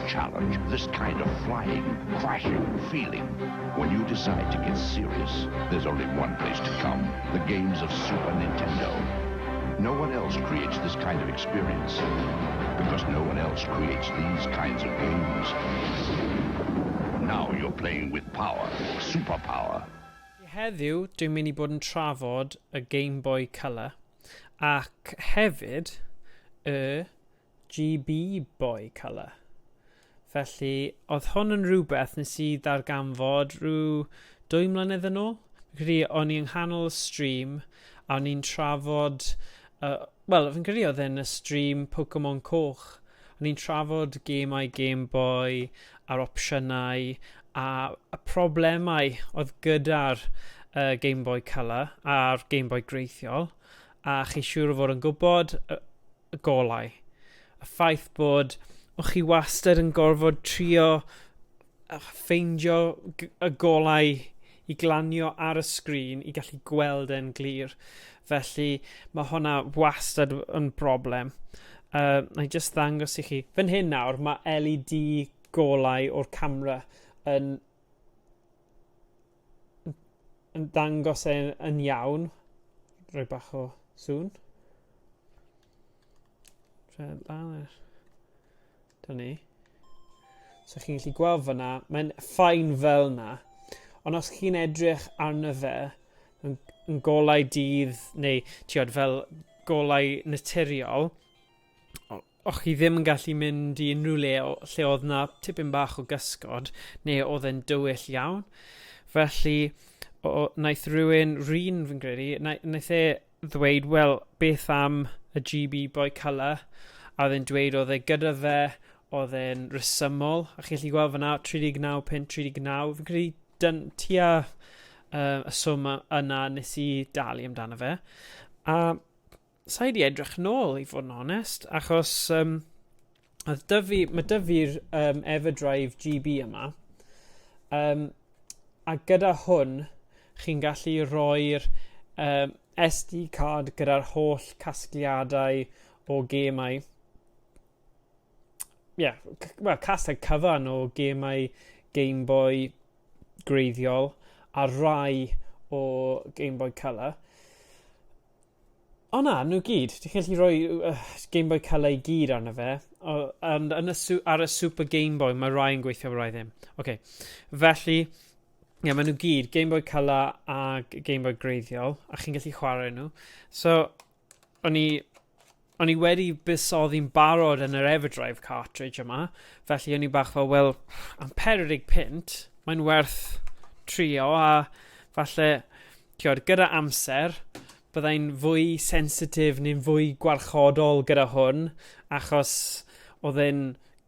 challenge, this kind of flying, crashing feeling. When you decide to get serious, there's only one place to come, the games of Super Nintendo. No one else creates this kind of experience, because no one else creates these kinds of games. Now you're playing with power, superpower. Heddiw, dwi'n mynd I bod yn trafod y Game Boy Color ac hefyd y GB Boy Color. Felly, oedd hwn yn rhywbeth nes I ddarganfod rhyw 2 mlynedd yn ôl. Credu o'n I yng nghanol y stream a o'n i'n trafod, fi'n credu oedd e'n y stream Pokemon Coch. O'n i'n trafod gemau Game Boy a'r opsiynau a y problemau oedd gyda'r Game Boy Color a'r Game Boy greithiol a chi siŵr o fod yn gwybod y golau. Y ffaith bod o'ch chi wastad yn gorfod trio ffeindio y golau I glanio ar y sgrin I gallu gweld e'n glir. Felly mae hwnna wastad yn broblem. Na I just ddangos I chi. Fan hyn nawr mae LED golau o'r camera yn dangos yn iawn. Rhoi bach o sŵn. Dyna ni. So chi'n gallu gweld fyna, mae'n ffain fel na. Ond os chi'n edrych arno fe yn golau dydd neu tiod fel golau naturiol, o'ch chi ddim yn gallu mynd I unrhyw le lle oedd na tipyn bach o gysgod neu oedd e'n dywyll iawn. Felly, naeth rhywun fi'n credu, naeth e ddweud, wel, beth am y GB Boy Color, a oedd e'n dweud oedd e gyda fe, oedd e'n resymol, a chi'n gallu gweld fyna 39.39, fi'n credu tua y swm yna nes I dalu amdano fe, a sa I di edrych nôl I fod yn onest, achos mae dy fi'r Everdrive GB yma, a gyda hwn, chi'n gallu rhoi'r SD card gyda'r holl casgliadau o gemau. Casgliad cyfan o gemau Game Boy greiddiol a rai o Game Boy Color. O na, nhw gyd. Ti'n gallu rhoi Game Boy Color I gyd arno fe. Ond ar y Super Game Boy, mae rai yn gweithio rai ddim. Okay. Felly, mae nhw gyd, Game Boy Color a Game Boy greiddiol, a chi'n gallu chwarae nhw. So, o'n I wedi buddsoddi'n barod yn yr Everdrive cartridge yma, felly o'n I bach fel, wel, am 40 pint, mae'n werth trio, a falle, gyda amser, byddai'n fwy sensitif neu'n fwy gwarchodol gyda hwn, achos oedd e'n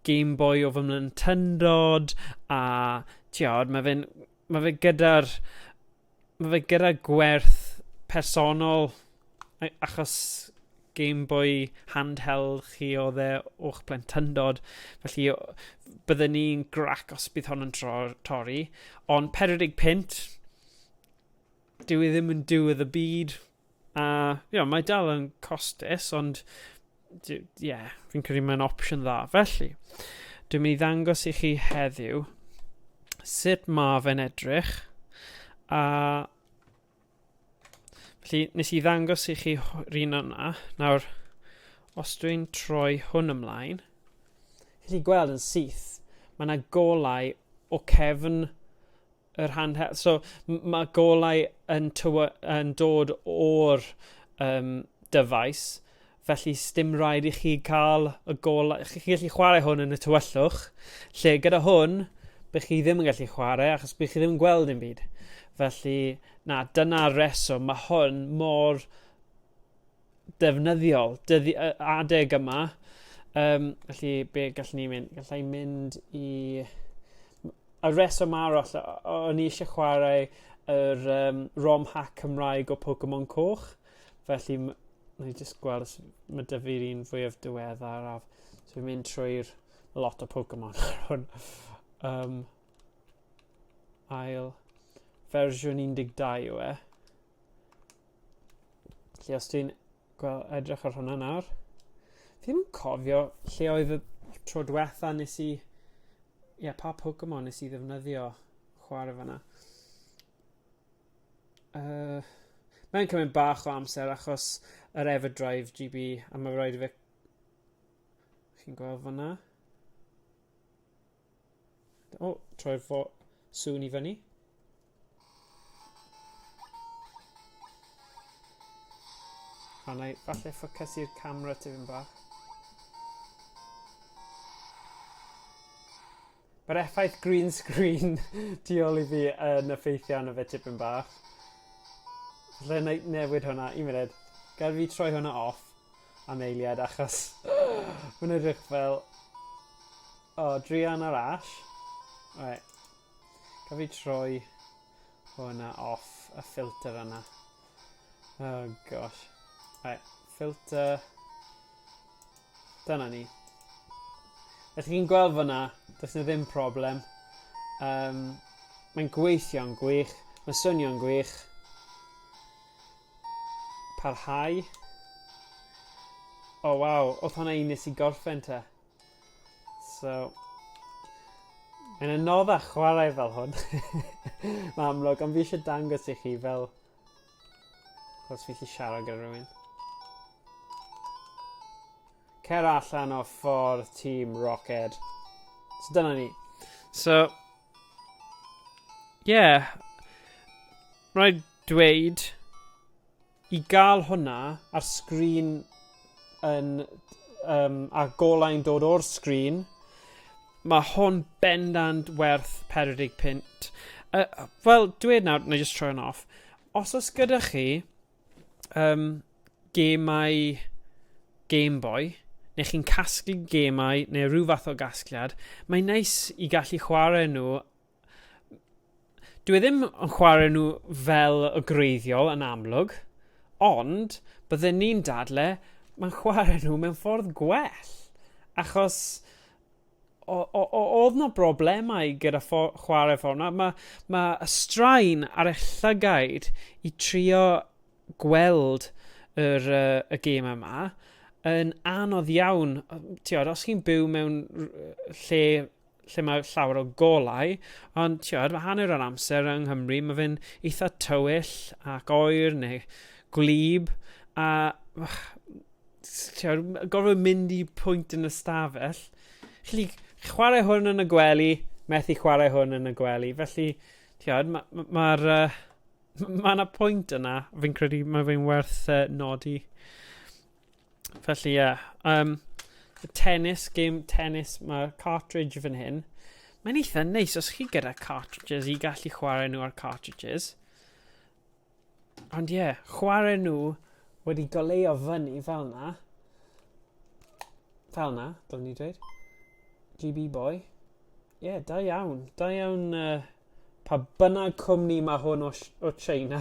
Game Boy o fy mlentyndod, a mae fe gyda gwerth personol, achos Game Boy handheld chi oedd e o'ch blentyndod, felly byddwn ni'n grac os bydd hwn yn torri, ond 40 pint, dyw I ddim yn diwedd y byd, a mae dal yn costus, ond fi'n credu mae'n opsiwn dda. Felly, dwi'n mynd I ddangos I chi heddiw sut mae fe'n edrych, a felly nes I ddangos I chi un o'na. Nawr, os dwi'n troi hwn ymlaen, chi'n gweld yn syth, mae yna golau o cefn yr handheld. So, mae golau yn dod o'r dyfais, felly sdim rhaid I chi cael y golau. Chi'n gallu chwarae hwn yn y tywyllwch, lle gyda hwn, bych chi ddim yn gallu chwarae, achos bych chi ddim yn gweld yn byd. Felly, dyna'r reswm, mae hwn mor defnyddiol, adeg yma. Felly, be gallwn ni mynd? Gallai mynd I... Y reswm arall, o'n I eisiau chwarae yr ROM hack Cymraeg o Pokemon Coch. Felly, na I just gweld, mae dy fi'r un fwyaf diweddar. So, fi'n mynd trwy'r lot o Pokemon ar hwn. Ail fersiwn 12 yw e. Felly, os ti'n edrych ar hwnna nawr, fi ddim yn cofio lle oedd y tro diwetha nes I pa Pokemon nes i ddefnyddio chwarae fanna. Mae'n cymryd bach o amser achos yr Everdrive GB, a mae rhaid i fe... Chi'n gweld fanna? O, troi'r sŵn i fyny. A na i falle ffocus i'r camera tipyn bach. Mae'r effaith green screen tu ôl i fi yn effeithio arno fe tipyn bach. Falle na i newid hwnna, un munud. Gael fi troi hwnna off am eiliad achos mae'n edrych fel... O, drian ar ash. Right. Gael fi troi hwnna off, y filter yna. Oh gosh. Right, filter. Dyna ni. Felly chi'n gweld fyna, does na ddim problem. Mae'n gweithio'n gwych, mae'n swnio'n gwych. Parhau. O waw, oedd hwnna un nes i gorffen te. So, mae'n anoddach chwarae fel hwn. Mae'n amlwg, ond fi eisiau dangos i chi fel... Chos fi eisiau siarad gyda rhywun. Cer allan o ffordd Team Rocket. So dyna ni. So, yeah. Rhaid dweud, i gael hwnna ar sgrin yn, a golau'n dod o'r sgrin, mae hwn bendant werth 40 pint. Wel, dweud nawr, na i just try hwnna off. Os oes gyda chi gemau Gameboy, neu chi'n casglu gemau, neu rhyw fath o gasgliad, mae'n neis i gallu chwarae nhw. Dwi ddim yn chwarae nhw fel y greiddiol yn amlwg, ond byddwn ni'n dadle, mae'n chwarae nhw mewn ffordd gwell. Achos oedd na broblemau gyda chwarae ffordd. Mae y straen ar y llygaid i trio gweld y gêm yma yn anodd iawn. Tiod, os chi'n byw mewn lle mae llawer o golau, ond tiod, mae hanner o'r amser yng Nghymru, mae fe'n eitha tywyll ac oer neu gwlyb, a tiod, gorfod mynd i pwynt yn y stafell. Felly, chwarae hwn yn y gwely, methu chwarae hwn yn y gwely. Felly, tiod, mae yna pwynt yna, fi'n credu mae fe'n werth nodi. Felly, tennis, game tennis, mae cartridge fan hyn. Mae'n eitha neis os chi gyda cartridges i gallu chwarae nhw ar cartridges. Ond chwarae nhw wedi goleuo fyny fel na. Fel na, dylwn ni dweud. GB Boy. Da iawn. Da iawn pa bynnag cwmni mae hwn o China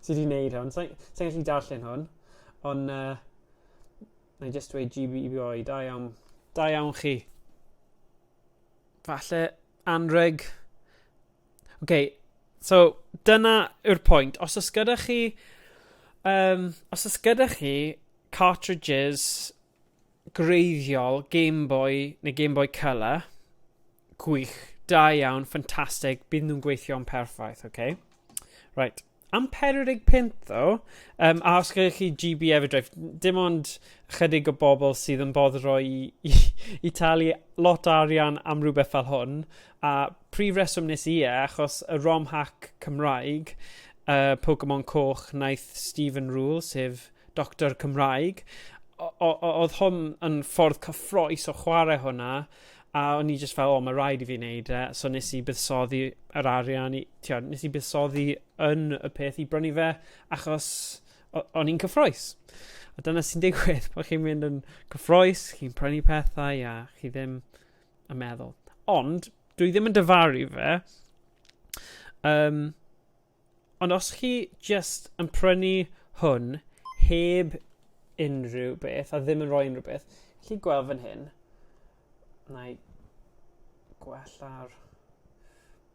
sydd wedi gwneud hwn. Sa'n gallu darllen hwn. Ond na i just dweud GB Boy. Da iawn chi. Falle anreg. Okay, so dyna yw'r pwynt. Os oes gyda chi cartridges greiddiol Gameboy neu Gameboy Colour, gwych, da iawn, ffantastig, bydd nhw'n gweithio'n perffaith, okay? Right. Am 40 pint, though, a os gyda chi GB Everdrive, dim ond chydig o bobl sydd yn boddro i talu lot arian am rhywbeth fel hwn, a prif reswm nes i achos y ROM hack Cymraeg, Pokemon Coch naeth Stephen Rule, sef Doctor Cymraeg, oedd hwn yn ffordd cyffroes o chwarae hwnna, a o'n i just fel, mae rhaid i fi wneud so nes i buddsoddi yr arian, nes i buddsoddi yn y peth i brynu fe, achos o'n i'n cyffroes. A dyna sy'n digwydd, bod chi'n mynd yn cyffroes, chi'n prynu pethau, a chi ddim yn meddwl. Ond, dwi ddim yn dyfaru fe, ond os chi just yn prynu hwn, heb unrhyw beth, a ddim yn rhoi unrhyw beth, chi gweld fan hyn, na i gwella'r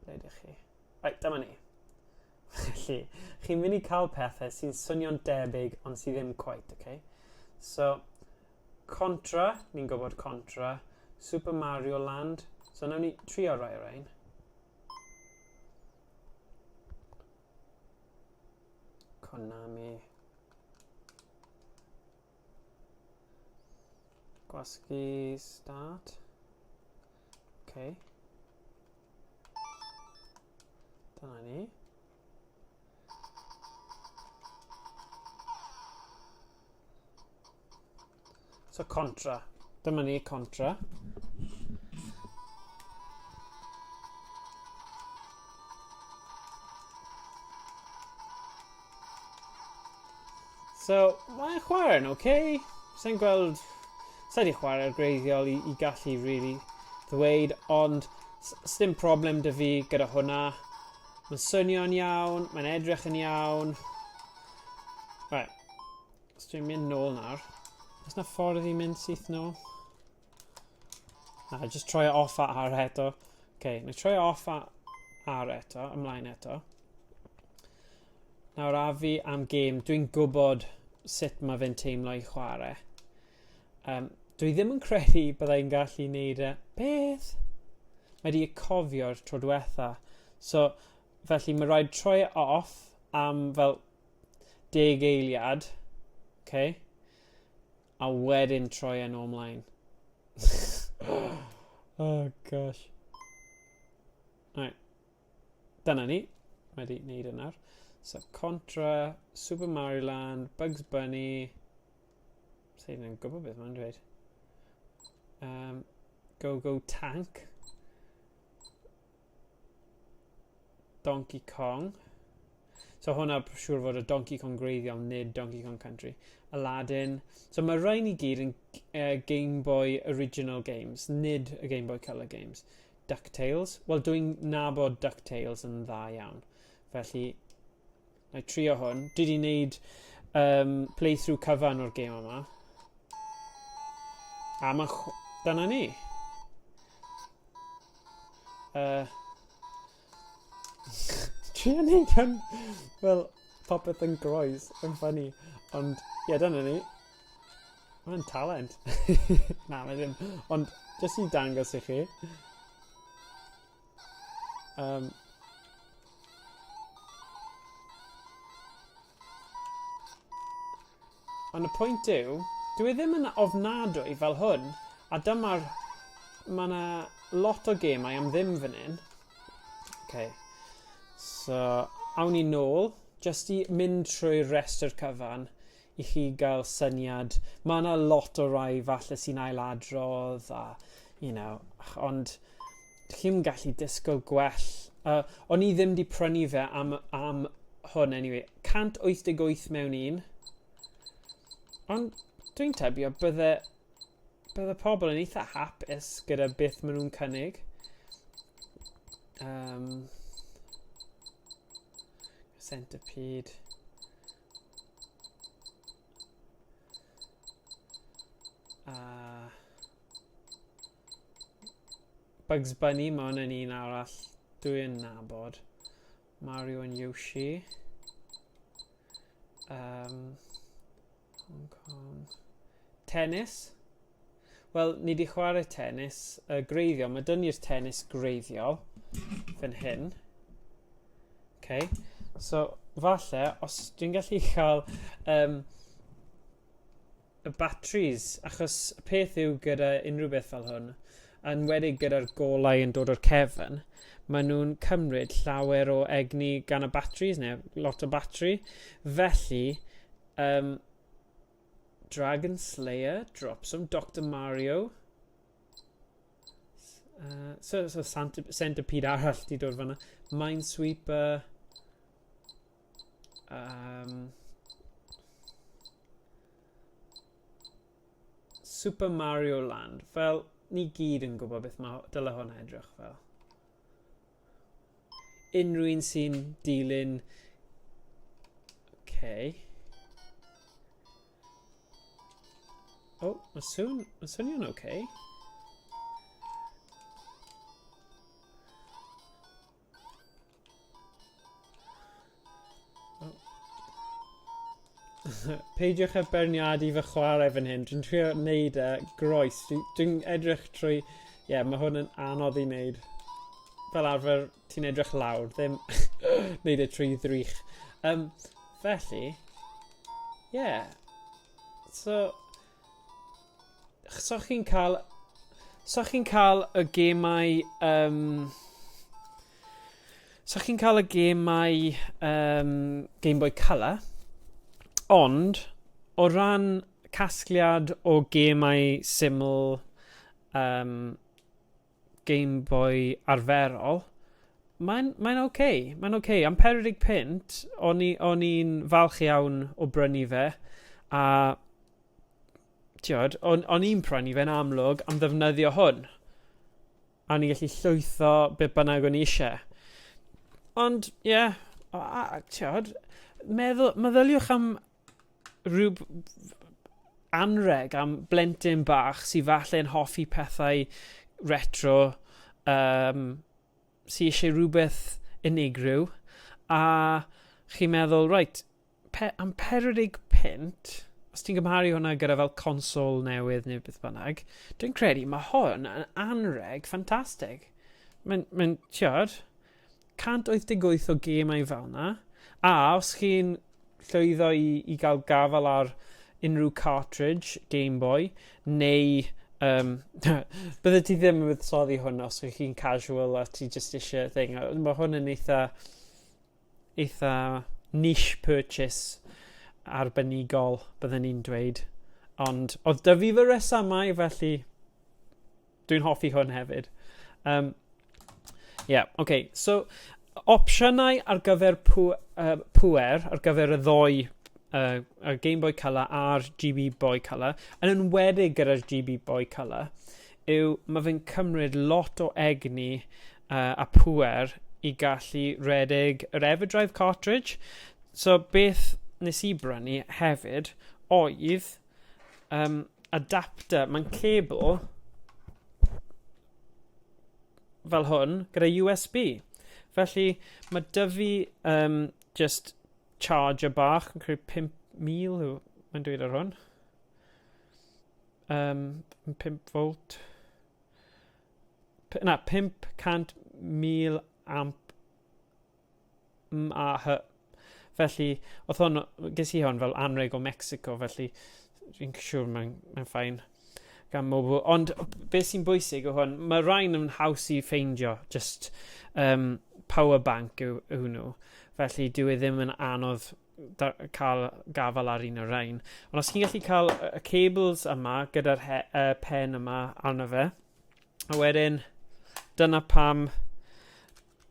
ble ydych chi. Right, dyma ni. Felly, chi'n mynd i cael pethau sy'n swnio'n debyg ond sydd ddim quite, okay? So, Contra, ni'n gwybod Contra, Super Mario Land, So nawn ni trio rai o'r ein. Konami. Gwasgu start. Okay. Dyna ni. So Contra. Dyma ni Contra. So, mae'n chwarae'n okay. Sa'n gweld... Sa'n i chwarae'r greiddiol i gallu really ddweud, ond s'dim problem dy fi gyda hwnna. Mae'n swnio'n iawn, mae'n edrych yn iawn. Right. Os dwi'n mynd nôl nawr. Oes na ffordd i mynd syth nôl? Na, just troi off at ar eto. Okay, na troi off at ar eto, ymlaen eto. Nawr a fi am gêm, dwi'n gwybod sut mae fe'n teimlo i chwarae. Dwi ddim yn credu byddai'n gallu neud e. Beth? Mae di cofio'r tro diwetha. So, felly mae rhaid troi e off am fel 10 eiliad. Okay? A wedyn troi e nôl ymlaen. Oh gosh. Right. Dyna ni. Mae di neud e nawr. So, Contra, Super Mario Land, Bugs Bunny. Sa'n yn gwybod beth mae'n dweud. Go Tank. Donkey Kong. So, hwnna siŵr fod y Donkey Kong greiddiol, nid Donkey Kong Country. Aladdin. So, mae rhain i gyd yn Game Boy original games, nid y Game Boy Color games. DuckTales. Wel, dwi'n nabod DuckTales yn dda iawn. Felly, na i trio hwn. Dwi wedi wneud playthrough cyfan o'r gêm yma. A mae... Dyna ni. Trio wneud hwn. Wel, popeth yn groes. Yn ffynnu. Ond, ie, dyna ni. Mae'n talent. Na, mae ddim. Ond, jyst i dangos i chi. Ond y pwynt yw, dwi ddim yn ofnadwy fel hwn, a dyma'r... Mae yna lot o gemau am ddim fan hyn. Okay. So, awn ni nôl, jyst i mynd trwy'r restr cyfan i chi gael syniad. Mae yna lot o rai falle sy'n ailadrodd a, you know, ond chi'n gallu disgwyl gwell. O'n i ddim di prynu fe am hwn anyway. 188 mewn un. Ond dwi'n tybio bydde pobl yn eitha hapus gyda beth maen nhw'n cynnig. Centipede. Bugs Bunny, mae hwn yn un arall dwi'n nabod. Mario and Yoshi. Hong Kong. Tennis. Wel, ni di chwarae tennis greiddiol. Mae dyn ni'r tennis greiddiol fan hyn. Okay. So, falle, os dwi'n gallu cael y batteries, achos y peth yw gyda unrhyw beth fel hwn, yn wedi gyda'r golau yn dod o'r cefn, maen nhw'n cymryd llawer o egni gan y batteries, neu lot o battery. Felly, Dragon Slayer, drops some Dr. Mario. So Centipede arall di dod fanna. Minesweeper. Super Mario Land. Fel, ni gyd yn gwybod beth mae dyle hwn edrych fel. Unrhyw un sy'n dilyn... Okay. Oh, mae swnio'n okay. Oh. Peidiwch â berniadu fy chwarae fan hyn. Dwi'n trio wneud groes. Dwi'n edrych trwy mae hwn yn anodd i wneud. Fel arfer, ti'n edrych lawr, ddim wneud y tri ddrych. Felly, so chi'n cael y gemau Game Boy Color, ond o ran casgliad o gemau syml Game Boy arferol, mae'n oce. Mae'n oce. Am 40 pint, o'n i'n falch iawn o brynu fe, a o'n i'n prynu fe'n amlwg am ddefnyddio hwn. A ni'n gallu llwytho beth bynnag o'n i eisiau. Ond, meddyliwch am rhyw anreg am blentyn bach sy'n falle'n hoffi pethau retro, sy'n eisiau rhywbeth unigryw, a chi'n meddwl, am 40 pint, os ti'n gymharu hwnna gyda fel consol newydd neu beth bynnag, dwi'n credu mae hwn yn anreg ffantastig. Mae'n 188 o gemau fel yna, a os chi'n llwyddo i gael gafel ar unrhyw cartridge Game Boy, neu bydde ti ddim yn buddsoddi hwn os ydych chi'n casual a ti just eisiau thing. Mae hwn yn eitha niche purchase arbenigol, byddwn ni'n dweud. Ond oedd dy fi fy resymau, felly dwi'n hoffi hwn hefyd. So opsiynau ar gyfer pŵer, ar gyfer y ddoi y Game Boy Color a'r GB Boy Color, yn enwedig gyda'r GB Boy Color, mae fe'n cymryd lot o egni a pŵer i gallu redeg yr Everdrive cartridge. So beth nes i brynu hefyd oedd adapter, mae'n cable fel hwn gyda USB. Felly mae dy fi just charger bach yn creu 5,000 mae'n dweud ar hwn. 5 volt. 500,000 amp mAh. Felly, oedd hwn, ges i hwn fel anreg o Mexico, felly dwi'n siŵr mae'n ffain gan mobile. Ond beth sy'n bwysig o hwn, mae rhain yn haws i ffeindio, just power bank yw nhw. Felly, dyw e ddim yn anodd cael gafel ar un o rhain. Ond os chi'n gallu cael y cables yma gyda'r pen yma arno fe, a wedyn, dyna pam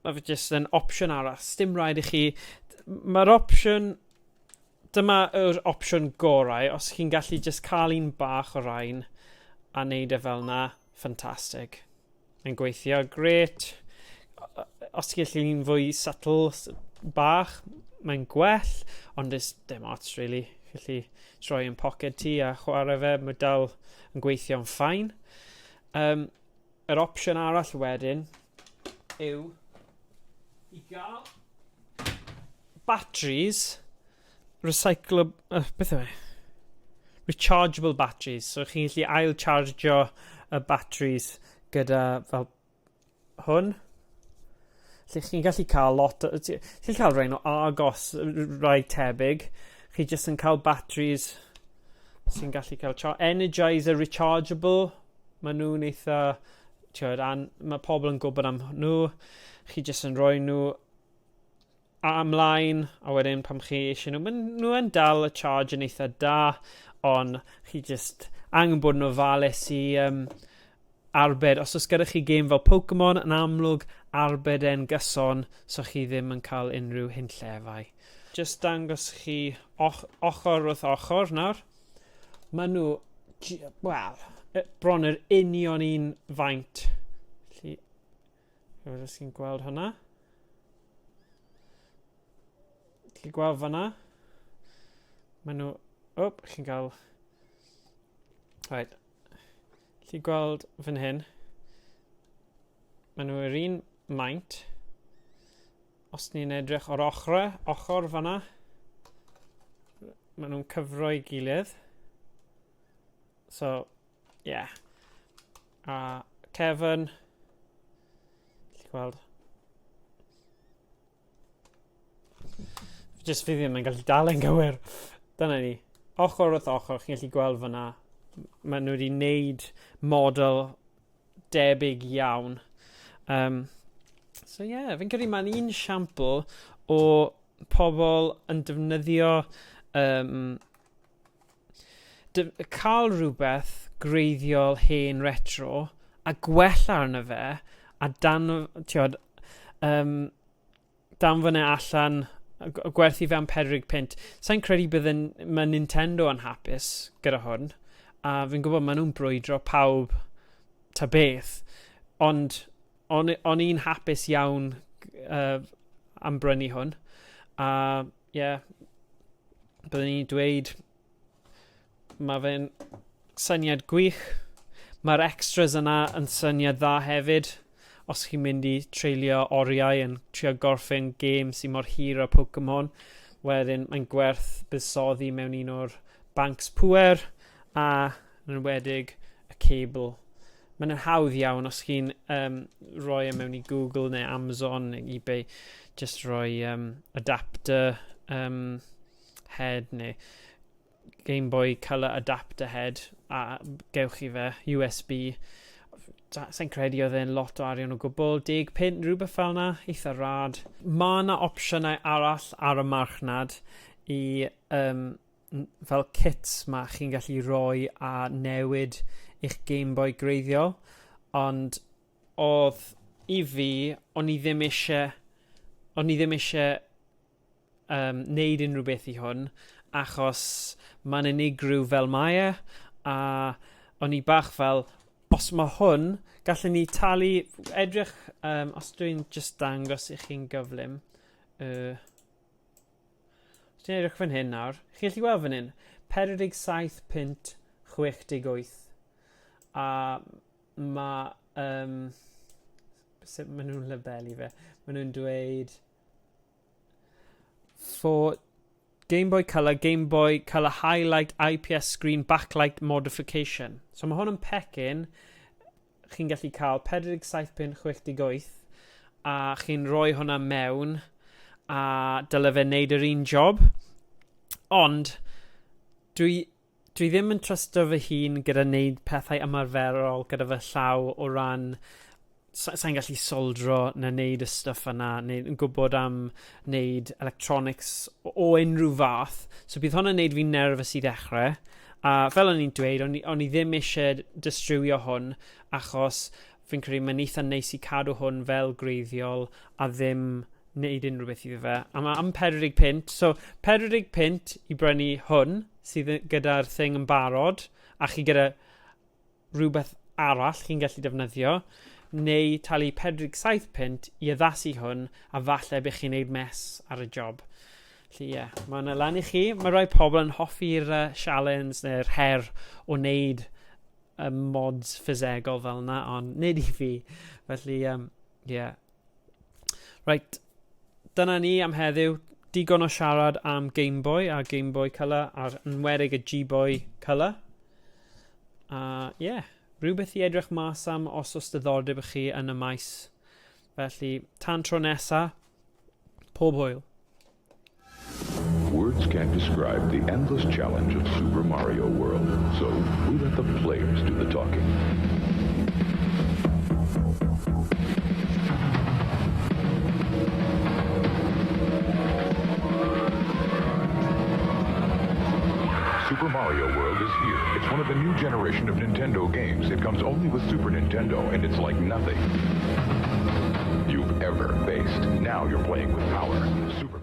mae fe jyst yn opsiwn arall. Dim rhaid i chi. Mae'r opsiwn, dyma yw'r opsiwn gorau. Os chi'n gallu jyst cael un bach o rhain a wneud e fel yna, ffantastig. Mae'n gweithio gret. Os ti'n gallu un fwy subtle bach, mae'n gwell, ond dim ots, really. Gallu troi yn pocket ti a chwarae fe, mae dal yn gweithio'n ffain. Yr opsiwn arall wedyn yw i gael batteries, rechargeable batteries. So chi'n gallu ail-chargio y batteries gyda fel hwn. Chi'n gallu cael lot, chi'n cael rhain o agos, rai tebyg. Chi jyst yn cael batteries sy'n gallu cael energizer rechargeable. Mae nhw'n eitha, mae pobl yn gwybod am nhw. Chi jyst yn rhoi nhw ymlaen, a wedyn pam chi eisiau nhw. Mae nhw yn dal y charge yn eitha da, ond chi jyst angen bod nhw ofalus i arbed. Os oes gyda chi gêm fel Pokemon, yn amlwg arbed e'n gyson, so chi ddim yn cael unrhyw hunllefau. Just dangos chi ochr wrth ochr nawr. Mae nhw, bron yr union un faint. Os chi'n gweld hwnna. Chi'n gweld fanna. Mae nhw, chi'n cael... Chi'n gweld fan hyn. Mae nhw yr un maint. Os ni'n edrych o'r ochr fanna. Mae nhw'n cyfro i gilydd. So, a cefn. Chi'n gweld? Just fi ddim yn gallu dal yn gywir. Dyna ni. Ochr wrth ochr, chi'n gallu gweld fyna. Maen nhw wedi wneud model debyg iawn. So yeah, fi'n credu mae'n un siampl o pobl yn defnyddio cael rhywbeth greiddiol hen retro a gwella arno fe a danfon e allan gwerthu fe am 40 pint. Sa'n credu mae Nintendo yn hapus gyda hwn, a fi'n gwybod maen nhw'n brwydro pawb ta beth, ond o'n i'n hapus iawn am brynu hwn. A byddwn i'n dweud mae fe'n syniad gwych. Mae'r extras yna yn syniad dda hefyd. Os chi'n mynd i treulio oriau yn trio gorffen gêm sy'n mor hir o Pokemon, wedyn mae'n gwerth buddsoddi mewn un o'r bancs pŵer a yn enwedig y cable. Mae'n hawdd iawn os chi'n rhoi e mewn i Google neu Amazon neu eBay, just rhoi adapter head neu Gameboy colour adapter head a gewch chi fe USB. Sa'n credu oedd e'n lot o arian o gwbl, 10 pint, rhywbeth fel yna, eitha rad. Mae yna opsiynau arall ar y marchnad i fel kits ma chi'n gallu rhoi a newid eich Gameboy greiddiol, ond oedd i fi, o'n i ddim eisiau wneud unrhyw beth i hwn, achos mae'n unigryw fel mae e, a o'n i bach fel, os mae hwn, gallwn ni talu, edrych, os dwi'n just dangos i chi'n gyflym, os dwi'n edrych fan hyn nawr, chi'n gallu gweld fan hyn, 47.68, a mae, sut maen nhw'n labelu fe, maen nhw'n dweud, for Game Boy Color Highlight IPS Screen Backlight Modification. So mae hwn yn pecyn, chi'n gallu cael 47.68 a chi'n rhoi hwnna mewn a dyle fe wneud yr un job. Ond dwi ddim yn trysto fy hun gyda wneud pethau ymarferol gyda fy llaw o ran sa'n gallu soldro na wneud y stuff yna, neu yn gwybod am wneud electronics o unrhyw fath. So bydd hwnna'n wneud fi'n nerfus i ddechrau. A fel o'n i'n dweud, o'n i ddim eisiau distrywio hwn, achos fi'n credu mae'n eitha neis i cadw hwn fel greiddiol a ddim wneud unrhyw beth iddo fe. A mae am 40 pint. So 40 pint i brynu hwn, sydd gyda'r thing yn barod, a chi gyda rhywbeth arall chi'n gallu defnyddio, neu talu 47 pint i addasu hwn, a falle bych chi'n neud mes ar y job. Felly mae'n lan i chi. Mae rai pobl yn hoffi'r sialens neu'r her o wneud mods ffisegol fel yna, ond nid i fi. Felly, Right, dyna ni am heddiw. Digon o siarad am Gameboy a Gameboy Color, a'r enwedig y G-Boy Color. Rhywbeth i edrych mas am os oes diddordeb i chi yn y maes. Felly, tan tro nesa, pob hwyl. Words can't describe the endless challenge of Super Mario World, so we let the players do the talking. Super Mario World is here. It's one of the new generation of Nintendo games. It comes only with Super Nintendo, and it's like nothing you've ever faced. Now you're playing with power. Super